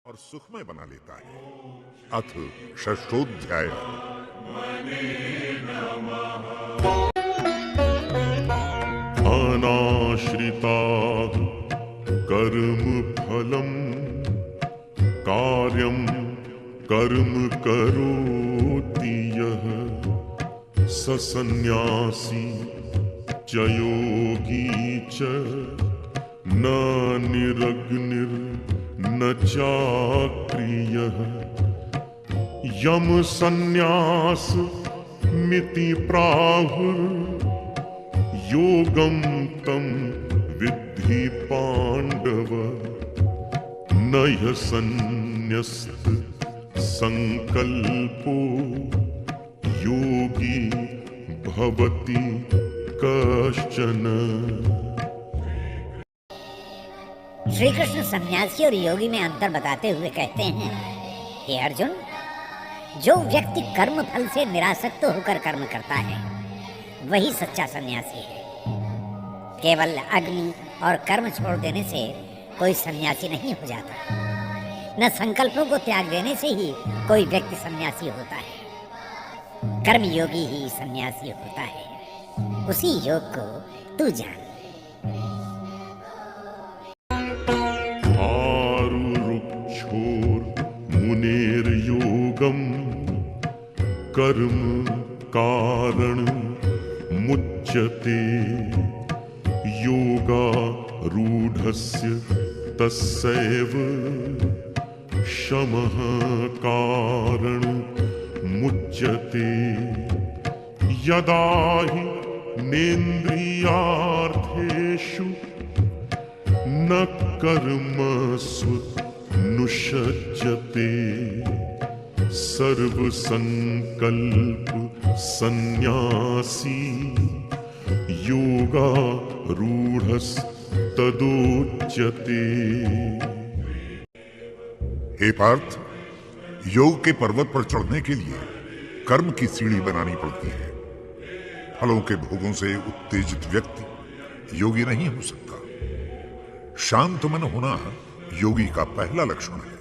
और सुखमय बना लेता है। अथ षष्ठोध्याय। अनाश्रिता कर्म फलम कार्यम कर्म करोति यः स सन्न्यासी च योगी च न निरग्निर्न चाक्रियः यम सन्न्यास मिति प्राहुर् योगम तम विद्धि पांडव न ह्य संन्यस्त संकल्पो योगी भवति कश्चन। श्री कृष्ण सन्यासी और योगी में अंतर बताते हुए कहते हैं, हे अर्जुन, जो व्यक्ति कर्म फल से निरासक्त होकर कर्म करता है वही सच्चा सन्यासी है। केवल अग्नि और कर्म छोड़ देने से कोई सन्यासी नहीं हो जाता। न संकल्पों को त्याग देने से ही कोई व्यक्ति सन्यासी होता है। कर्मयोगी ही सन्यासी होता है। उसी योग को तू जान। मुनेर योगम कर्म कारण मुच्यते योगारूढ़स्य तस्सैव शमः कारण मुच्यते यदा हि नेन्द्रियार्थेषु न कर्मसु नुषज्यते सर्वसंकल्प सन्यासी योगारूढ़स्तदोच्यते। हे पार्थ, योग के पर्वत पर चढ़ने के लिए कर्म की सीढ़ी बनानी पड़ती है। फलों के भोगों से उत्तेजित व्यक्ति योगी नहीं हो सकता। शांत मन होना योगी का पहला लक्षण है।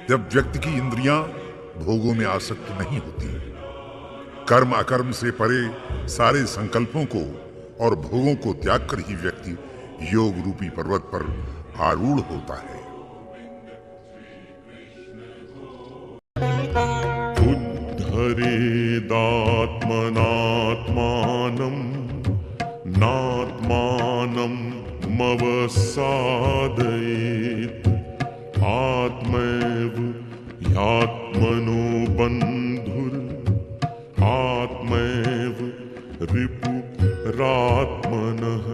जब व्यक्ति की इंद्रियां भोगों में आसक्त नहीं होती, कर्म अकर्म से परे सारे संकल्पों को और भोगों को त्याग कर ही व्यक्ति योग रूपी पर्वत पर आरूढ़ होता है। उद्धरेदात्मनात्मानं नात्मानं मवसादयेत् आत्मैव ह्यात्मनो बन्धुर् आत्मैव रिपुरात्मनः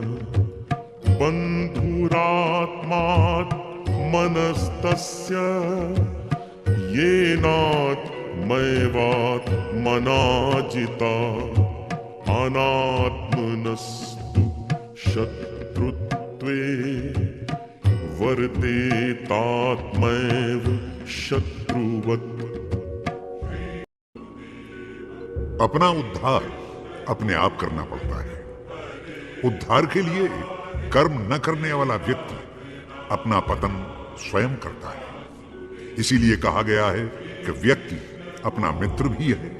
बन्धुरात्मात्मनस्तस्य येनात्मैवात्मना जिता अनात्मनस्तु शत्रुत्वे वर्तेतात्मैव शत्रुवत्। अपना उद्धार अपने आप करना पड़ता है। उद्धार के लिए कर्म न करने वाला व्यक्ति अपना पतन स्वयं करता है। इसीलिए कहा गया है कि व्यक्ति अपना मित्र भी है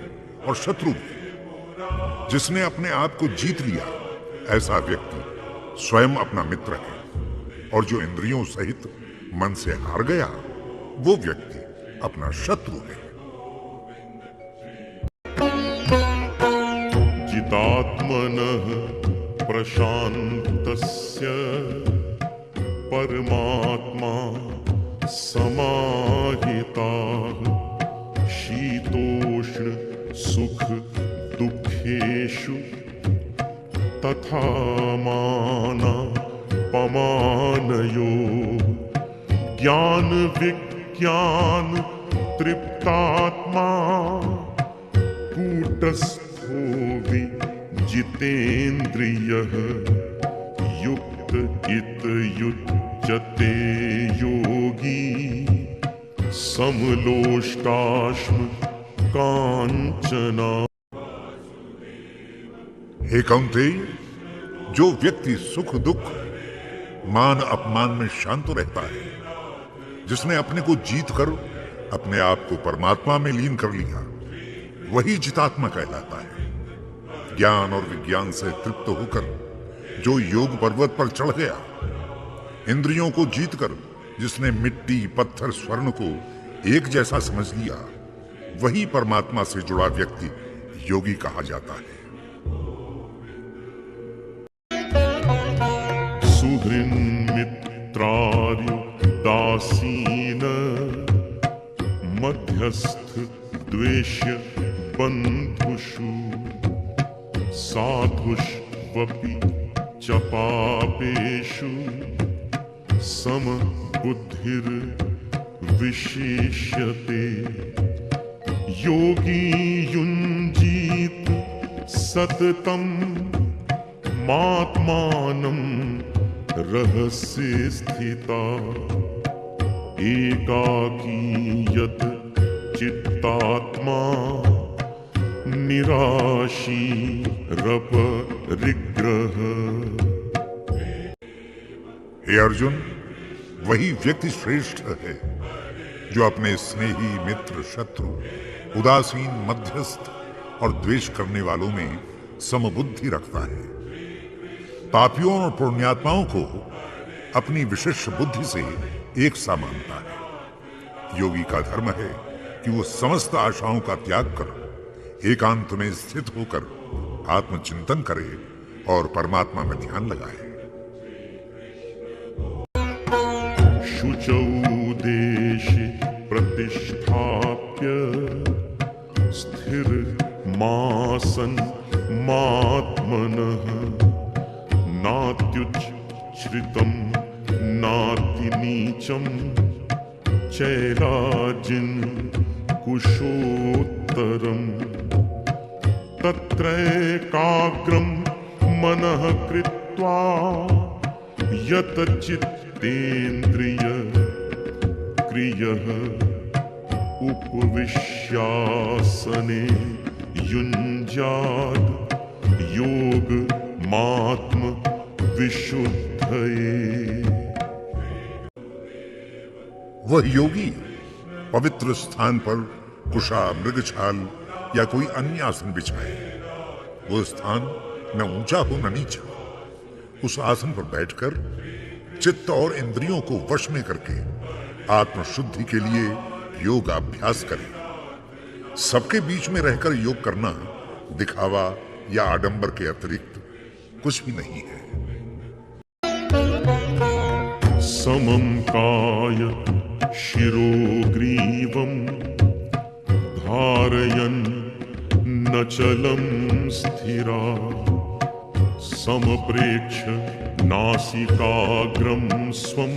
और शत्रु भी। जिसने अपने आप को जीत लिया, ऐसा व्यक्ति स्वयं अपना मित्र है, और जो इंद्रियों सहित मन से हार गया, वो व्यक्ति अपना शत्रु है। जितात्मनः प्रशान्तस्य परमात्मा समाहिताः शीतोष्ण सुख दुःखेषु तथा मानापमानयो ज्ञान विज्ञान तृप्तात्मा कूटस्थो विजितेन्द्रियः युक्त इत्युच्यते योगी समलोष्टाश्म कांचना। हे कौन्तेय, जो व्यक्ति सुख दुख मान अपमान में शांत रहता है जिसने अपने को जीत कर अपने आप को परमात्मा में लीन कर लिया, वही जितात्मा कहलाता है। ज्ञान और विज्ञान से तृप्त होकर जो योग पर्वत पर चढ़ गया, इंद्रियों को जीतकर जिसने मिट्टी, पत्थर, स्वर्ण को एक जैसा समझ लिया, वही परमात्मा से जुड़ा व्यक्ति योगी कहा जाता है। सुहृन्मित्रार्युदासीन मध्यस्थ द्वेष्य बन्धुषु साधुष्वपि च पापेषु समबुद्धिर्विशिष्यते। योगी युञ्जीत सततं मात्मानं रहस्ये स्थिता। एकाकी यत चित्तात्मा निराशीरपरिग्रह। हे अर्जुन, वही व्यक्ति श्रेष्ठ है जो अपने स्नेही, मित्र, शत्रु, उदासीन, मध्यस्थ और द्वेष करने वालों में समबुद्धि रखता है। पापियों और पुण्यात्माओं को अपनी विशिष्ट बुद्धि से एक सा मानता है। योगी का धर्म है कि वो समस्त आशाओं का त्याग कर एकांत में स्थित होकर आत्मचिंतन करे और परमात्मा में ध्यान लगाए। शुचौ देशे प्रतिष्ठाप्य स्थिरमासन् मात्मनः। नात्युच्छ्रितं नातिनीचं चैलाजिन् कुशोत्तरम्। तत्रैकाग्रं मनः कृत्वा यतचित्तेन्द्रिय क्रियः उपविश्यासने युञ्जात् योगमात्म विशुद्धये। वह योगी पवित्र स्थान पर कुशा, मृगछाल या कोई अन्य आसन बिछाए। वो स्थान न ऊंचा हो न नीचा। उस आसन पर बैठकर चित्त और इंद्रियों को वश में करके आत्मशुद्धि के लिए योगाभ्यास करें। सबके बीच में रहकर योग करना दिखावा या आडंबर के अतिरिक्त कुछ भी नहीं है। समं काय शिरो ग्रीवं धारयन् नचलं स्थिरा। समप्रेक्ष्य नासिकाग्रं स्वं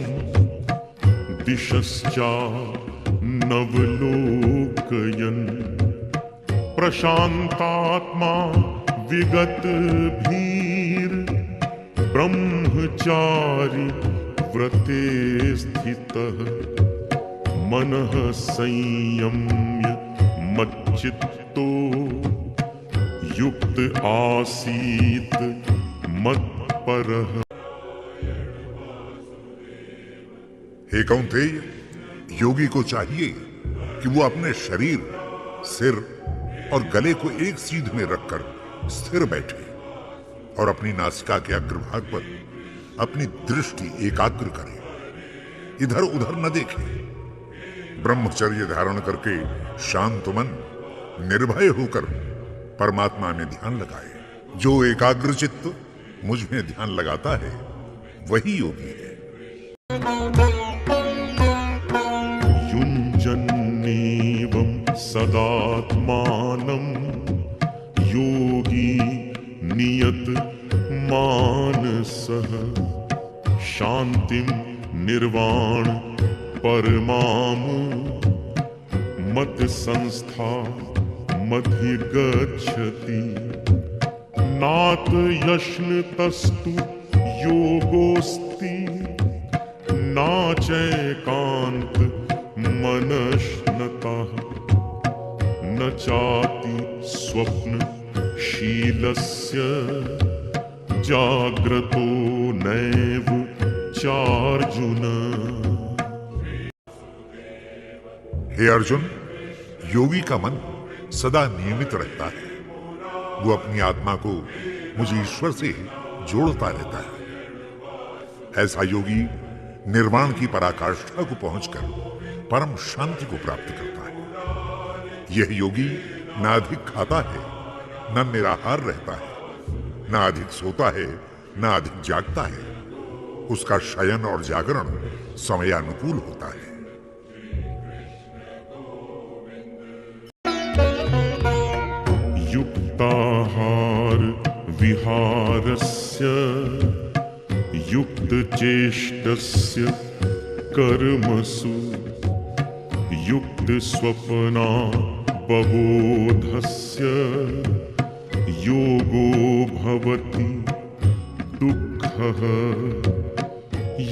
दिशश्चानवलोकयन्। प्रशान्तात्मा विगतभीर् ब्रह्मचारी व्रते स्थितः। मनः संयम्य मच्चित्तो युक्त आसीत मत्परः। हे कौन्तेय, योगी को चाहिए कि वो अपने शरीर, सिर और गले को एक सीध में रखकर स्थिर बैठे और अपनी नासिका के अग्रभाग पर अपनी दृष्टि एकाग्र करे, इधर उधर न देखे। ब्रह्मचर्य धारण करके शांत मन निर्भय होकर परमात्मा में ध्यान लगाए। जो एकाग्र चित्त मुझ में ध्यान लगाता है वही योगी है। युञ्जन्नेवं सदात्मानं योगी नियत मानसः। शांतिं निर्वाण परमाम मत संस्था मधिगच्छति। नात यश्नतस्तु योगोस्ति नाचैकान्त मनश्नतः। न चाति स्वप्न शीलस्य जाग्रतो नैव चार्जुन। हे अर्जुन, योगी का मन सदा नियमित रहता है। वो अपनी आत्मा को मुझ ईश्वर से जोड़ता रहता है। ऐसा योगी निर्वाण की पराकाष्ठा को पहुंचकर परम शांति को प्राप्त करता है। यह योगी न अधिक खाता है, न निराहार रहता है, न अधिक सोता है, न अधिक जागता है। उसका शयन और जागरण समयानुकूल होता है। युक्ताहार विहारस्य युक्तचेष्टस्य कर्मसु युक्तस्वप्ना बबोधस्य योगो भवति दुःखः।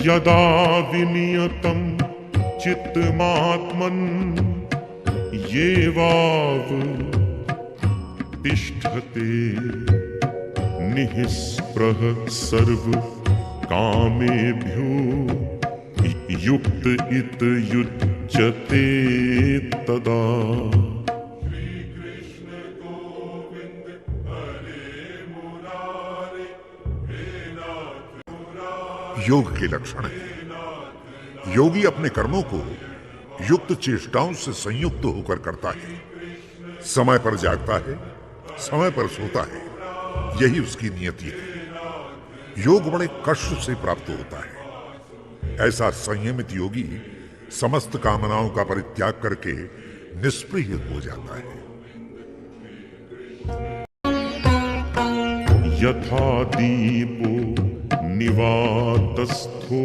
यदा विनियतं चित्तमात्मन् येवाव तिष्ठते निःस्पृह सर्व कामेभ्यो युक्त इत युज्यते तदा। योग के लक्षण है। योगी अपने कर्मों को युक्त चेष्टाओं से संयुक्त होकर करता है। समय पर जागता है, समय पर सोता है, यही उसकी नियति है। योग बड़े कष्ट से प्राप्त होता है। ऐसा संयमित योगी समस्त कामनाओं का परित्याग करके निष्प्रिय हो जाता है। यथा दीपो निवातस्थो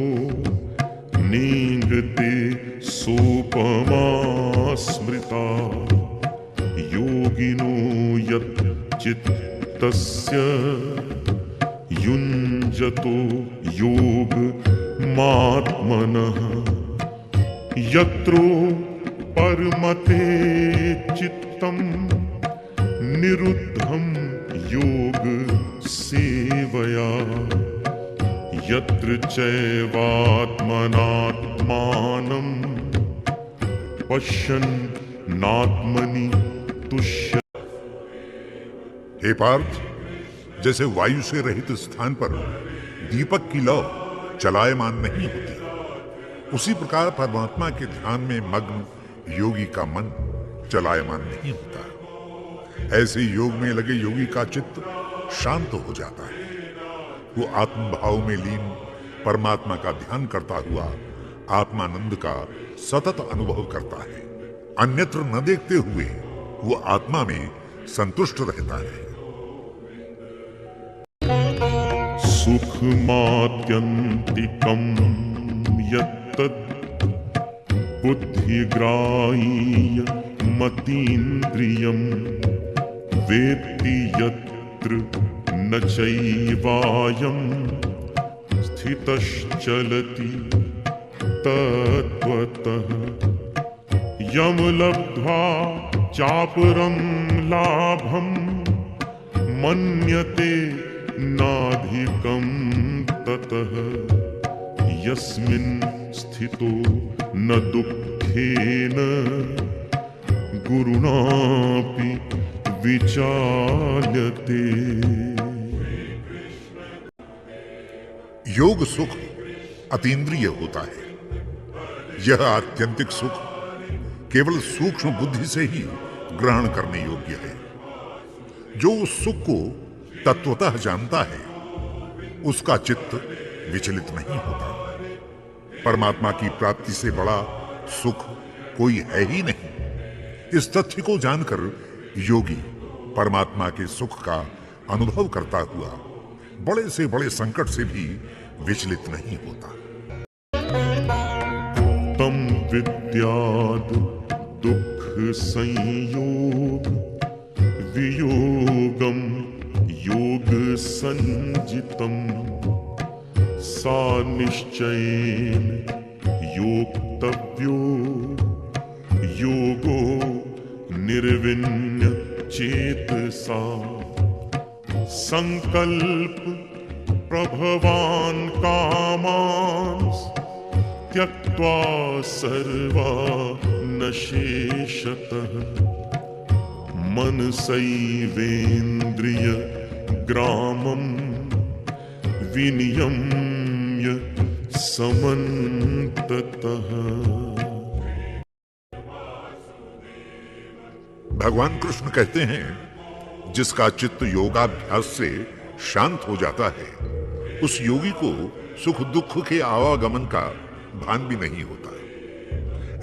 नींगते सोपमा स्मृता। योगिनो यत् चित्तस्य युञ्जतो योग मात्मनः। यत्रो परमते चित्तं निरुद्धं योग सेवया। यत्र चैवात्मनात्मानं पश्यन् नात्मनि तुष्य। हे पार्थ, जैसे वायु से रहित स्थान पर दीपक की लौ चलायमान नहीं होती, उसी प्रकार परमात्मा के ध्यान में मग्न योगी का मन चलायमान नहीं होता। ऐसे योग में लगे योगी का चित्त शांत हो जाता है। वो आत्मभाव में लीन परमात्मा का ध्यान करता हुआ आत्मानंद का सतत अनुभव करता है। अन्यत्र न देखते हुए वो आत्मा में संतुष्ट रहता है। सुखमात्यन्तिकं यत्तद् बुद्धिग्राह्य मतीन्द्रियं वेत्ति यत्र न चैवायं स्थितश्चलति तत्त्वतः। यं लब्ध्वा चापरं लाभं मन्यते नाधिकं ततः। यस्मिन् स्थितो न दुःखेन गुरुणापि विचाल्यते। योग सुख अतीन्द्रिय होता है। यह आत्यंतिक सुख केवल सूक्ष्म बुद्धि से ही ग्रहण करने योग्य है। जो उस सुख को तत्वतः जानता है, उसका चित्त विचलित नहीं होता। परमात्मा की प्राप्ति से बड़ा सुख कोई है ही नहीं। इस तथ्य को जानकर योगी परमात्मा के सुख का अनुभव करता हुआ बड़े से बड़े संकट से भी विचलित नहीं होता। तम विद्याद दुख संयोग वियोगम योग संजितम। सा निश्चयेन योक्तव्यो योगो निर्विण्य चेतसा। संकल्प प्रभवान् कामांस् त्यक्त्वा सर्वान् न शेषतः मनसैवेन्द्रिय ग्रामं विनियम्य समन्ततः। भगवान कृष्ण कहते हैं, जिसका चित्त योगाभ्यास से शांत हो जाता है, उस योगी को सुख दुख के आवागमन का भान भी नहीं होता।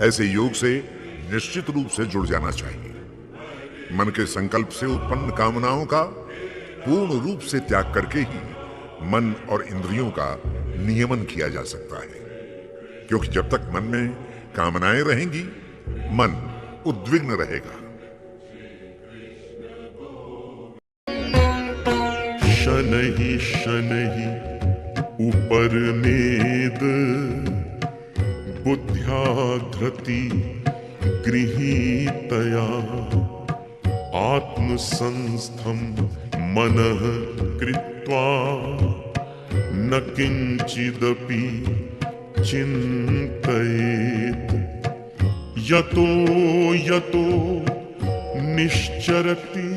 ऐसे योग से निश्चित रूप से जुड़ जाना चाहिए। मन के संकल्प से उत्पन्न कामनाओं का पूर्ण रूप से त्याग करके ही मन और इंद्रियों का नियमन किया जा सकता है, क्योंकि जब तक मन में कामनाएं रहेंगी, मन उद्विग्न रहेगा। शनैः शनैः उपरमेद बुद्ध्या धृति गृहीतया आत्मसंस्थं मनः कृत्वा न किंचिदपि चिन्तयेत्। यतो यतो निश्चरति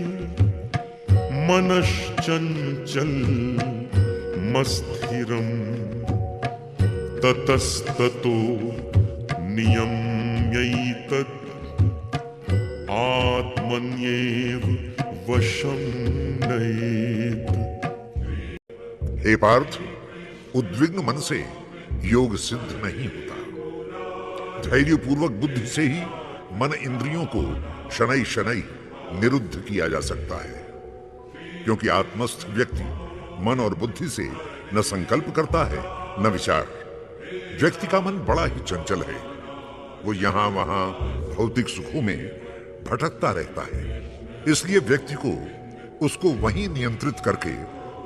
मनश्चञ्चलमस्थिरम् ततस्ततो नियम्यैतत् आत्मन्येव वशं नयेत्। हे पार्थ, उद्विग्न मन से योग सिद्ध नहीं होता। धैर्यपूर्वक बुद्धि से ही मन इंद्रियों को शनै शनै निरुद्ध किया जा सकता है, क्योंकि आत्मस्थ व्यक्ति मन और बुद्धि से न संकल्प करता है न विचार। व्यक्ति का मन बड़ा ही चंचल है। वो यहां वहां भौतिक सुखों में भटकता रहता है। इसलिए व्यक्ति को उसको वहीं नियंत्रित करके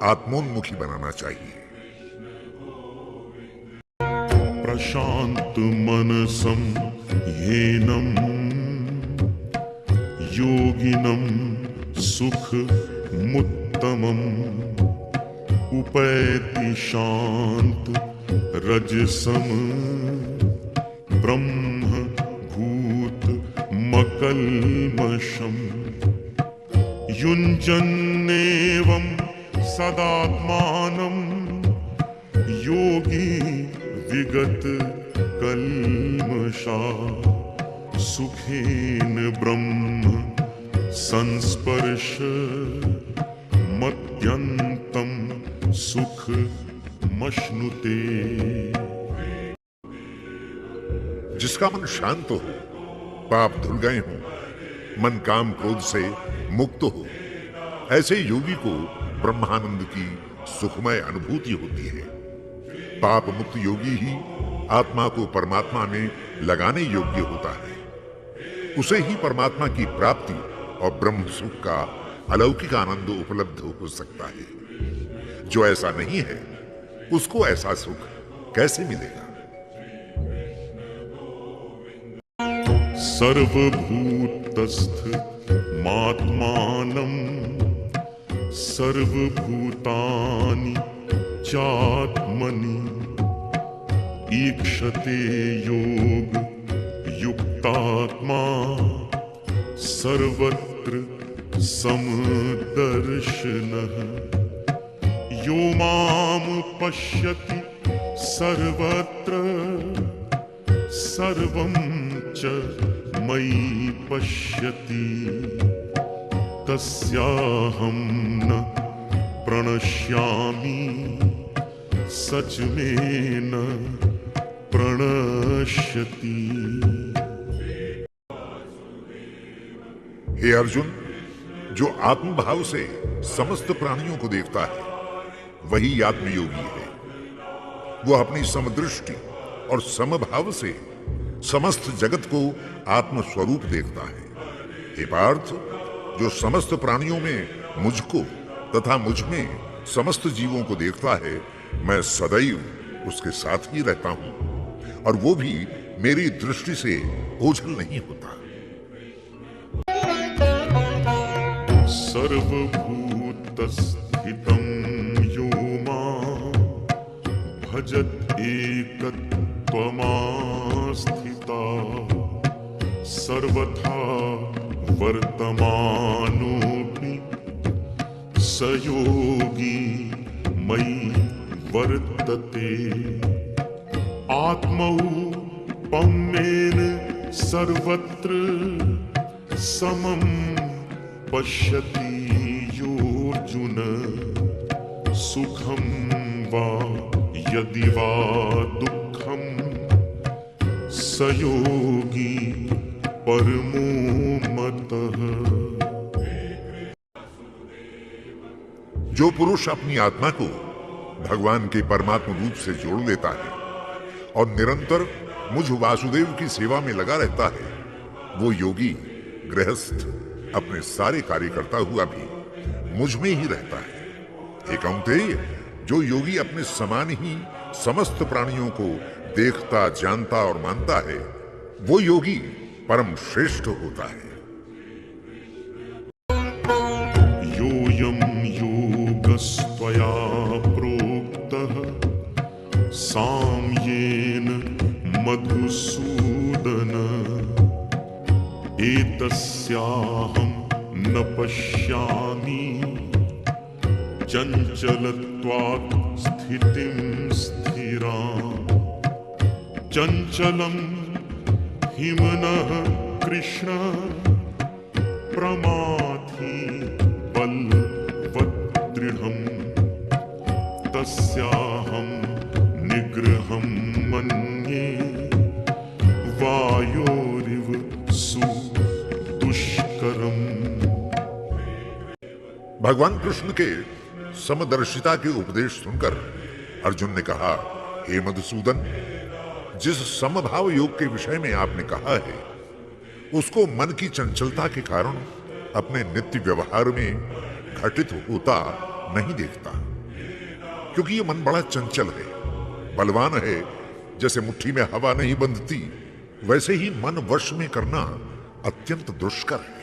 आत्मोन्मुखी बनाना चाहिए। प्रशांत मनसं येनं योगिनं सुखमुत्तमम् उपैति शांत रजसम ब्रह्म भूत मकल्मषम् युञ्जन्नेवं सदात्मानं योगी विगत कल्मषा सुखेन ब्रह्म संस्पर्श मत्यन्तं सुख मश्नुते। जिसका मन शांत हो, पाप धुल गए हों, मन काम क्रोध से मुक्त हो, ऐसे योगी को ब्रह्मानंद की सुखमय अनुभूति होती है। पाप मुक्त योगी ही आत्मा को परमात्मा में लगाने योग्य होता है। उसे ही परमात्मा की प्राप्ति और ब्रह्म सुख का अलौकिक आनंद उपलब्ध हो सकता है। जो ऐसा नहीं है, उसको ऐसा सुख कैसे मिलेगा? सर्वभूतस्थ मात्मानं सर्वभूतानि चात्मनि ईक्षते योग युक्तात्मा सर्वत्र समदर्शनः। यो मां पश्यति सर्वत्र सर्वं च मयि पश्यति तस्याहं न प्रणश्यामि सच में न प्रणश्यति। हे अर्जुन, जो आत्मभाव से समस्त प्राणियों को देखता है, वही आत्मयोगी है। वो अपनी समदृष्टि और समभाव से समस्त जगत को आत्मस्वरूप देखता है। हे पार्थ, जो समस्त प्राणियों में मुझको तथा मुझ में समस्त जीवों को देखता है, मैं सदैव उसके साथ ही रहता हूं, और वो भी मेरी दृष्टि से ओझल नहीं होता। सर्वभूतस्थितं यो मां भजत एकत्वमास्थिता सर्वथा वर्तमानोऽपि स योगी मयि वर्तते। आत्मौपम्येन सर्वत्र समं पश्यति योऽर्जुन। सुखं वा यदि वा दुःखं स योगी परमो मतः। जो पुरुष अपनी आत्मा को भगवान के परमात्म रूप से जोड़ लेता है और निरंतर मुझ वासुदेव की सेवा में लगा रहता है, वो योगी गृहस्थ अपने सारे कार्य करता हुआ भी मुझ में ही रहता है। हे कौन्तेय, जो योगी अपने समान ही समस्त प्राणियों को देखता, जानता और मानता है, वो योगी परम श्रेष्ठ होता है। योऽयं योगस्त्वया प्रोक्तः साम्येन मधुसूदन। एतस्याहं न पश्यामि चञ्चलत्वात् स्थितिं स्थिराम्। चञ्चलं हिमनः कृष्ण प्रमाथि बलवत् दृढम्। तस्याहं निग्रहं मन्ये वायोरिव सुदुष्करम्। भगवान कृष्ण के समदर्शिता के उपदेश सुनकर अर्जुन ने कहा, हे मधुसूदन, जिस समभाव योग के विषय में आपने कहा है, उसको मन की चंचलता के कारण अपने नित्य व्यवहार में घटित होता नहीं देखता, क्योंकि ये मन बड़ा चंचल है, बलवान है। जैसे मुट्ठी में हवा नहीं बंधती, वैसे ही मन वश में करना अत्यंत दुष्कर है।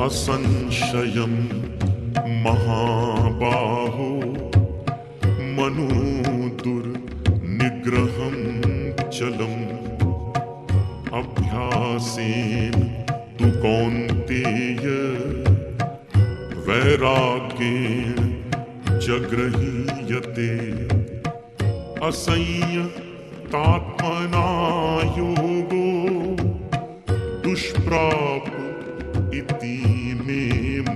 असंशयं महाबाहो मनो दुर्निग्रहं चलम्। अभ्यासेन तु कौन्तेय वैराग्येण च गृह्यते। असंयतात्मना योगो दुष्प्राप इति मे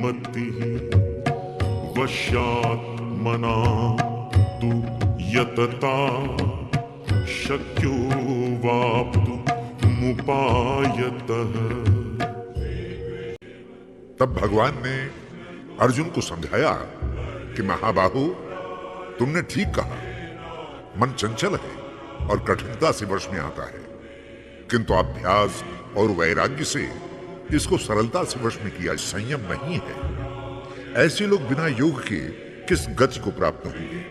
मतिः। वश्यात्मना तु यतता शक्यो वाप्तुमुपायतः। तब भगवान ने अर्जुन को समझाया कि महाबाहु, तुमने ठीक कहा, मन चंचल है और कठिनता से वश में आता है, किंतु अभ्यास और वैराग्य से इसको सरलता से वश में किया। संयम नहीं है। ऐसे लोग बिना योग के किस गति को प्राप्त होंगे?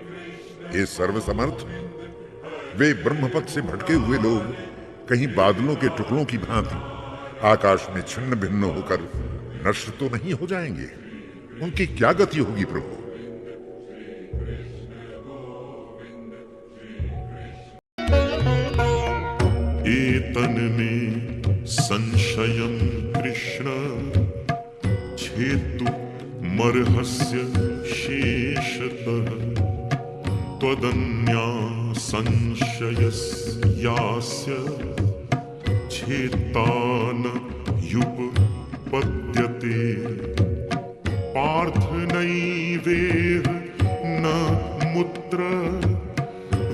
ये सर्वसमर्थ, वे ब्रह्मपद से भटके हुए लोग कहीं बादलों के टुकड़ों की भांति आकाश में छिन्न भिन्न होकर नष्ट तो नहीं हो जाएंगे? उनकी क्या गति होगी प्रभु? एतन्मे संशयं कृष्ण छेतुमर्हस्य शेषतः। त्वदन्या संशयस्यास्य छेता न युपपद्यते। पार्थ नैवेह न मुत्र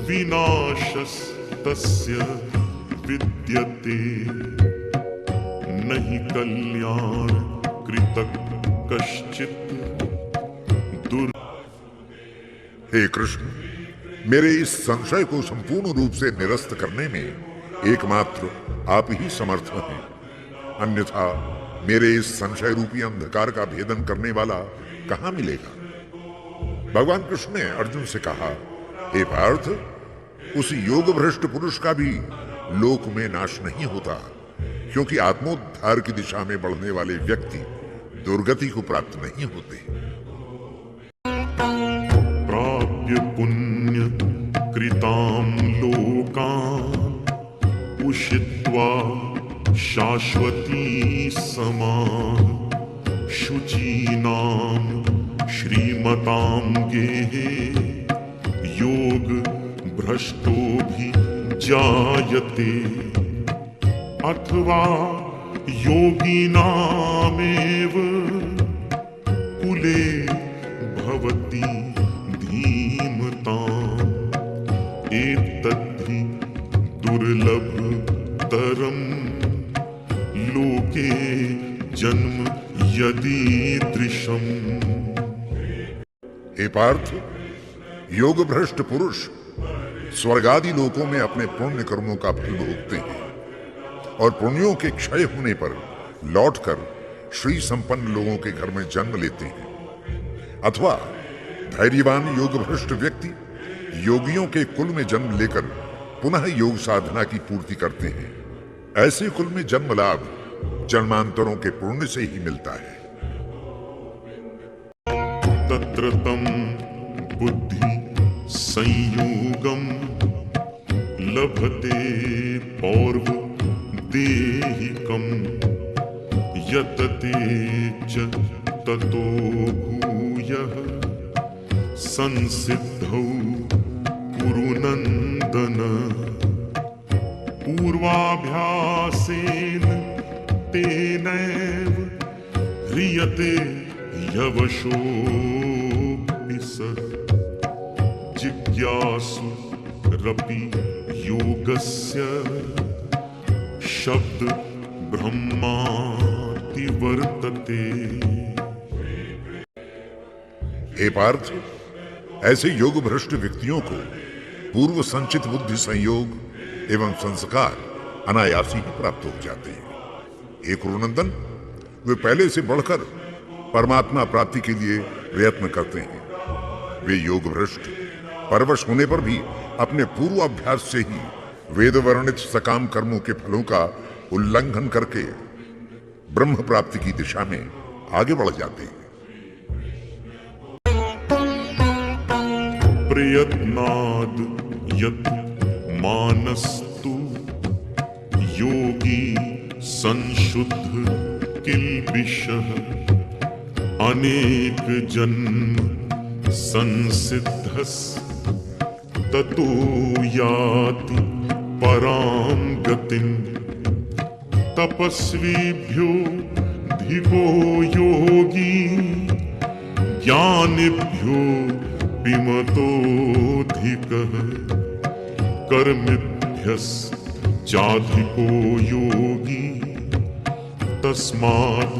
विनाशस्तस्य विद्यते। नहि कल्याण कृतः कश्चित् दुर्। हे कृष्ण, मेरे इस संशय को संपूर्ण रूप से निरस्त करने में एकमात्र आप ही समर्थ हैं, अन्यथा मेरे इस संशय रूपी अंधकार का भेदन करने वाला कहां मिलेगा? भगवान कृष्ण ने अर्जुन से कहा, हे पार्थ, उस योग भ्रष्ट पुरुष का भी लोक में नाश नहीं होता, क्योंकि आत्मोद्धार की दिशा में बढ़ने वाले व्यक्ति दुर्गति को प्राप्त नहीं होते। प्राप्य पुण्य कृतां लोकान् उषित्वा शाश्वती समा शुचीनां श्रीमतां गेहे योग भ्रष्टो भी जायते अथवा योगिनामेव कुले भवति धीमताम् एतद्धि दुर्लभतरं लोके जन्म यदीदृशम्। हे पार्थ, योग भ्रष्ट पुरुष स्वर्गादि लोकों में अपने पुण्य कर्मों का फल भोगते हैं और पुण्यों के क्षय होने पर लौटकर श्री संपन्न लोगों के घर में जन्म लेते हैं, अथवा धैर्यवान योग भ्रष्ट व्यक्ति योगियों के कुल में जन्म लेकर पुनः योग साधना की पूर्ति करते हैं। ऐसे कुल में जन्म लाभ जन्मांतरों के पुण्य से ही मिलता है। तत्र तं बुद्धि संयोगम लभते पौर्व देहिकम यतते च ततो भूयः संसिद्धौ कुरु नन्दन पूर्वाभ्यासेन तेनैव ह्रियते यवशोऽपि सः जिज्ञासुरपि योगस्य शब्द ब्रह्माति वर्तते। हे पार्थ, ऐसे योग भ्रष्ट व्यक्तियों को पूर्व संचित बुद्धि संयोग एवं संस्कार अनायासी ही प्राप्त हो जाते हैं। हे कुरुनंदन, वे पहले से बढ़कर परमात्मा प्राप्ति के लिए प्रयत्न करते हैं। वे योग भ्रष्ट परवश होने पर भी अपने पूर्वाभ्यास से ही वेद वर्णित सकाम कर्मों के फलों का उल्लंघन करके ब्रह्म प्राप्ति की दिशा में आगे बढ़ जाते हैं। प्रयत्नाद् यत् मानस्तु योगी संशुद्ध किल्बिषः अनेक जन्म संसिद्धस् ततो याति परां गतिं तपस्वीभ्यो धिको योगी ज्ञानिभ्यो विमतोऽधिकः कर्मिभ्यश्चाधिको योगी तस्माद्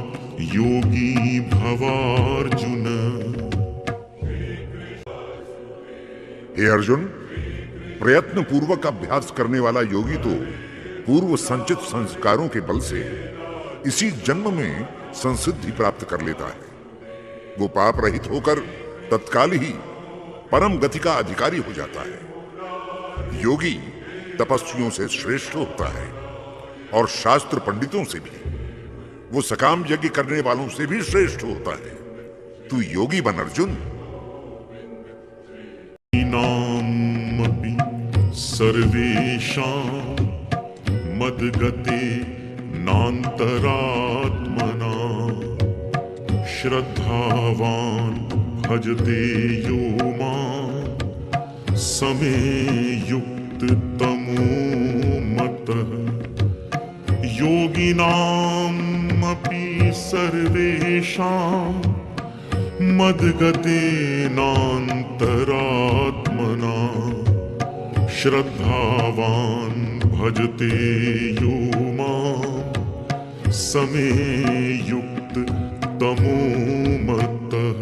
योगी भवार्जुन। हे अर्जुन, प्रयत्न पूर्वक अभ्यास करने वाला योगी तो पूर्व संचित संस्कारों के बल से इसी जन्म में संसिद्धि प्राप्त कर लेता है। वो पाप रहित होकर तत्काल ही परम गति का अधिकारी हो जाता है। योगी तपस्वियों से श्रेष्ठ होता है और शास्त्र पंडितों से भी, वो सकाम यज्ञ करने वालों से भी श्रेष्ठ होता है। तू योगी बन अर्जुन। नामपि सर्वेषां मद्गते नान्तरात्मना श्रद्धावान् भजते यो मां समे युक्ततमो मतः। योगिनामपि सर्वेषां मद्गतेनान्तरात्मना श्रद्धावान् भजते यो मां समे युक्ततमो मतः।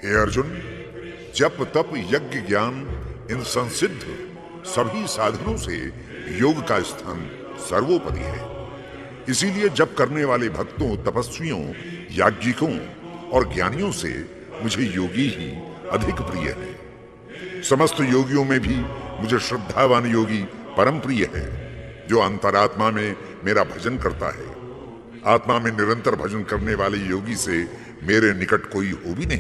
हे अर्जुन, जप तप यज्ञ ज्ञान इन संसिद्ध सभी साधनों से योग का स्थान सर्वोपरि है। इसीलिए जप करने वाले भक्तों, तपस्वियों, याज्ञिकों और ज्ञानियों से मुझे योगी ही अधिक प्रिय है। समस्त योगियों में भी मुझे श्रद्धावान योगी परम प्रिय है, जो अंतरात्मा में मेरा भजन करता है। आत्मा में निरंतर भजन करने वाले योगी से मेरे निकट कोई हो भी नहीं